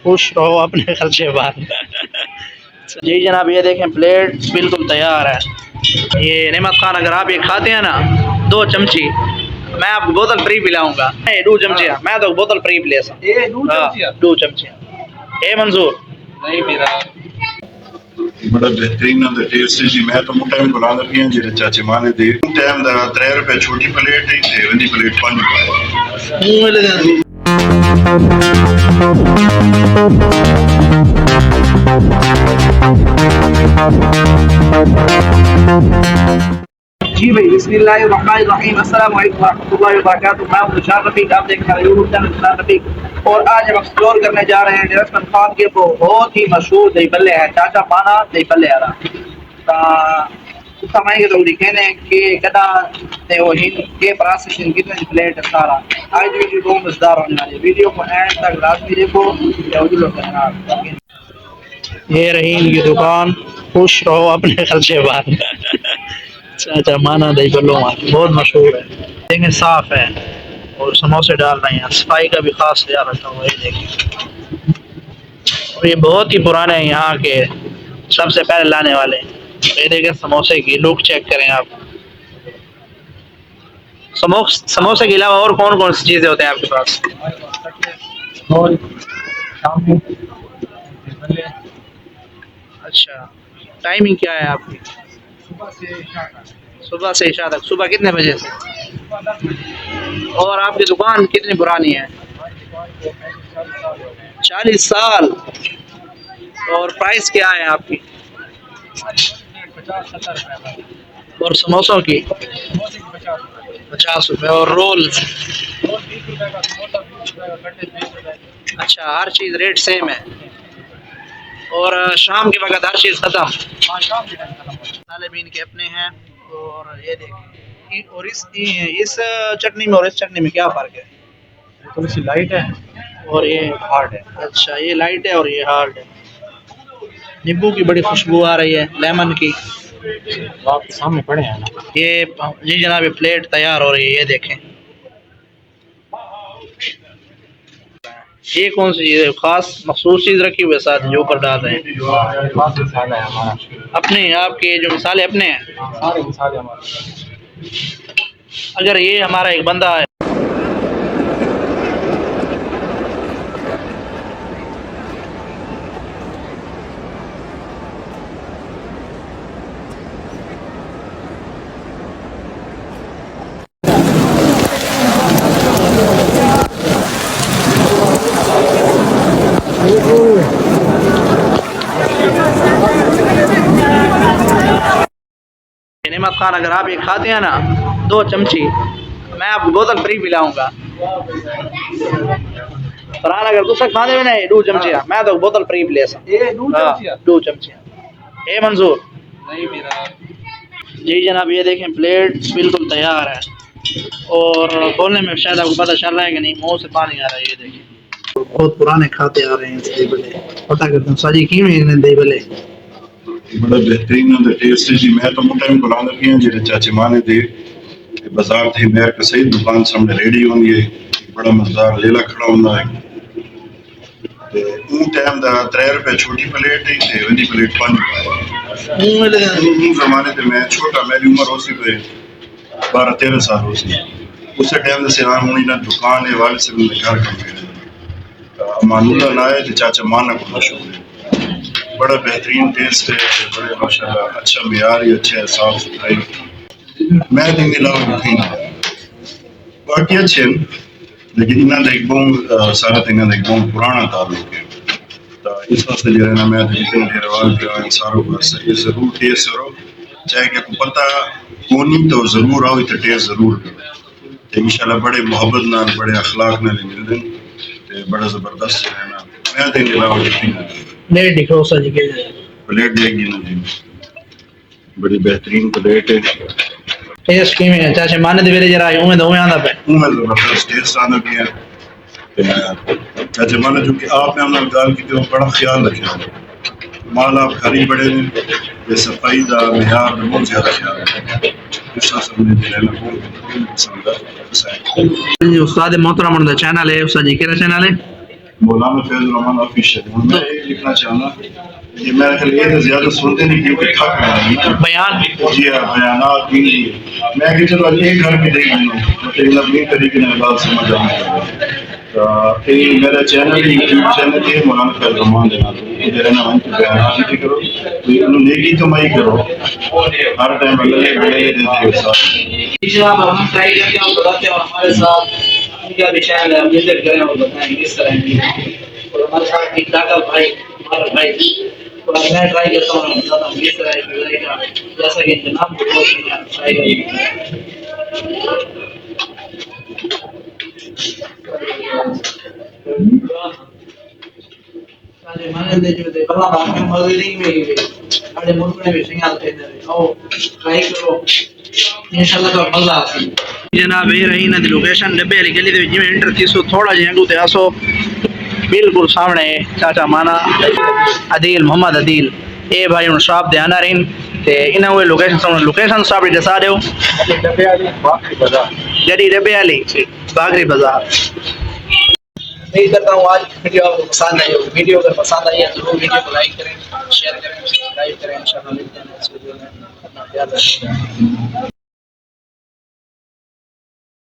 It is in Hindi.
खुश रहो अपने खर्चे बाहर। जी जनाब, ये देखें प्लेट बिल्कुल तैयार है। ये नेमत खान, अगर आप ये खाते हैं ना 2 चमची, मैं आपको बोतल फ्री पिलाऊंगा। 2 चमचियाँ मैं तो बोतल फ्री पिले 2 चमचियाँ ए मंजूर नहीं मेरा बड़ा बेहतरीन होंदा टेस्ट जी। मैं तो मुंडा में बुला लगी हैं जेरे चाचे मां ने दे टाइम दा 3 रुपए छोटी प्लेट है ते वडी प्लेट 5 रुपए। जी भाई, बिस्मिल्लाहिर्रहमानिर्रहीम, अस्सलाम वालेकुम रहमतुल्लाहि व बरकातुहू। मैं हूं निशान रफीक, आप देख रहे हैं यूट्यूब चैनल निशान रफीक। और आज हम एक्सप्लोर करने जा रहे हैं डेरह खान के बहुत ही मशहूर दही बल्ले हैं, चाचा माना दही बल्ले आ रहा समय तो दिखेने कि कदा ते वो हिन के प्रोसेसिंग कितने प्लेट है सारा। आज वीडियो बहुत मजेदार होने वाली है, वीडियो को एंड तक लाजमी देखो। ये रही इनकी दुकान, खुश रहो अपने खर्चे बाहर। चाचा माना दही बल्लों बहुत मशहूर है, देखें साफ है और समोसे डाल रहे हैं। सफाई का भी खास ख्याल रखा हुआ है, देखें। और ये बहुत ही पुराने हैं, यहाँ के सबसे पहले लाने वाले। ये देखें समोसे की लुक चेक करें आप। समोसे के अलावा और कौन कौन सी चीजें होते हैं आपके पास? अच्छा, टाइमिंग क्या है आपकी? सुबह से इशा तक। सुबह कितने बजे से? और आपकी दुकान कितनी पुरानी है? 40 साल। और प्राइस क्या है आपकी? और समोसों की 50 रुपये। और रोल्स? अच्छा, हर चीज़ रेट सेम है। और शाम के वक्त हर चीज़ ख़त्म। मसाले भी इनके अपने हैं। और ये देखिए, और इस चटनी में और इस चटनी में क्या फ़र्क है? थोड़ी सी लाइट है और ये हार्ड है। अच्छा, ये लाइट है और ये हार्ड है। नींबू की बड़ी खुशबू आ रही है, लेमन की। आपके सामने पड़े हैं ना ये जी जनाब, ये प्लेट तैयार हो रही है, ये देखें। ये कौन सी चीज़ है? खास मखसूस चीज़ रखी हुई है साथ जो ऊपर डाल रहे हैं? अपने आपके जो मिसाले अपने हैं? सारे मिसाले हमारे। अगर ये हमारा एक बंदा है, नेमत खान, अगर आप ये खाते हैं ना 2 चमची, मैं आपको बोतल फ्री पिलाऊंगा। परान अगर दूसरा खाने में नहीं 2 चमचियाँ, मैं तो बोतल फ्री पिले 2 चमचियाँ ए मंजूर नहीं मेरा। जी जनाब, ये देखें प्लेट बिल्कुल तैयार है। और खोलने में शायद आपको पता चल रहा है कि नहीं, मुंह से पानी आ रहा है। ये देखिए, बहुत पुराने खाते आ रहे हैं दही बल्ले। पता करते हैं साजी की में दही बल्ले बड़ा बेहतरीन होंदा टेस्ट जी। मैं तो मुंडा में बुला लगी हैं जेरे चाचे मां ने दे बाजार थी मेर के सही दुकान सामने रेडी होंदी है। बड़ा मजेदार लेला खड़ा होंदा है ते उन टाइम दा 3 रुपए छोटी प्लेट है ते वडी प्लेट 5 रुपए। उन जमाने ते मैं छोटा, मेरी उम्र होसी पे 12-13 साल होसी। उस टाइम से आन हुई ना दुकान है वाले से मैं घर का मानूला लाए ते चाचा माना को मशहूर है। बड़ा बेहतरीन टेस्ट है, बड़े माशाल्लाह अच्छा मेयार ही अच्छा है, साफ सुथराई। मैं दिन अलावा कहीं बाकी अच्छे हैं, लेकिन इन्होंने एक बहुत सारा दिन एक बहुत पुराना ताल्लुक है। तो इस वास्ते जो है ना, मैं जितने डेरवाल जो है सारों को ये जरूर टेस्ट करो, चाहे कि आपको पता कौन तो जरूर आओ, तो टेस्ट जरूर करो। तो इंशाल्लाह बड़े मोहब्बत नाल बड़े अखलाक नाल मिलते हैं, बड़ा जबरदस्त जो है ना। मैं दिन अलावा प्लेट दिखो सर जी के प्लेट देगी ना जी, बड़ी बेहतरीन प्लेट है। टेस्ट की में चाचा माने दे जरा उमे दो आंदा पे उमे जबरदस्त टेस्ट आंदा भी है। चाचा माने जो कि आपने हमने गाल की तो बड़ा ख्याल रखा माल आप घर ही बड़े ने, ये सफाई दा मेयार बहुत ज्यादा ख्याल रखा। इस समझे देना बहुत पसंद है। उस्ताद मोहतरम दा चैनल है, उस्ताद जी केरा चैनल है? मौलाना फैज रहमान ऑफिशियल। मैं ये लिखना चाहूँगा कि मेरे ख्याल ये ज़्यादा सुनते नहीं क्योंकि थक रहे हैं बयान जी हाँ बयानात भी नहीं। मैं कि चलो एक घर भी देख लूँ मतलब अपनी तरीके ने बात समझ आऊँ तो ये मेरा चैनल यूट्यूब चैनल है मौलाना फैज रहमान देना इधर है ना हम बयानात भी करो तो इन्होंने नेकी कमाई करो हर टाइम बल्ले बल्ले देते हो साथ इंशाल्लाह हम ट्राई करते हैं और बताते हैं और हमारे साथ उनका भी चैनल है विजिट करें और बताएं किस तरह की और हमारे साथ एक दादा भाई हमारा भाई और मैं ट्राई करता हूँ बताता हूँ किस तरह की रहेगा जैसा कि जनाब को ट्राई करेंगे। मैंने दे जो दे बल्ला बात में मौजूदगी में हमारे मुल्क में भी सिंगाल थे आओ ट्राई करो इंशाल्लाह तो मजा आसी। जनाब ये रही ना लोकेशन डब्बे वाली गली दे जिवें एंटर थी सो थोड़ा जिहा अगू ते आसो बिल्कुल सामने चाचा माना अदील मोहम्मद अदील ए भाई उन शॉप दे आना रहीन ते इना वो लोकेशन साहब दसा दो डब्बे वाली बाकरी बाजार जड़ी डब्बे वाली बागरी बाजार। उम्मीद करता हूँ आज वीडियो आपको पसंद आई होगी। वीडियो अगर पसंद आई है तो जरूर वीडियो को लाइक करें शेयर करें सब्सक्राइब करें इंशाल्लाह मिलते हैं नेक्स्ट वीडियो में। अपना ख्याल रखें।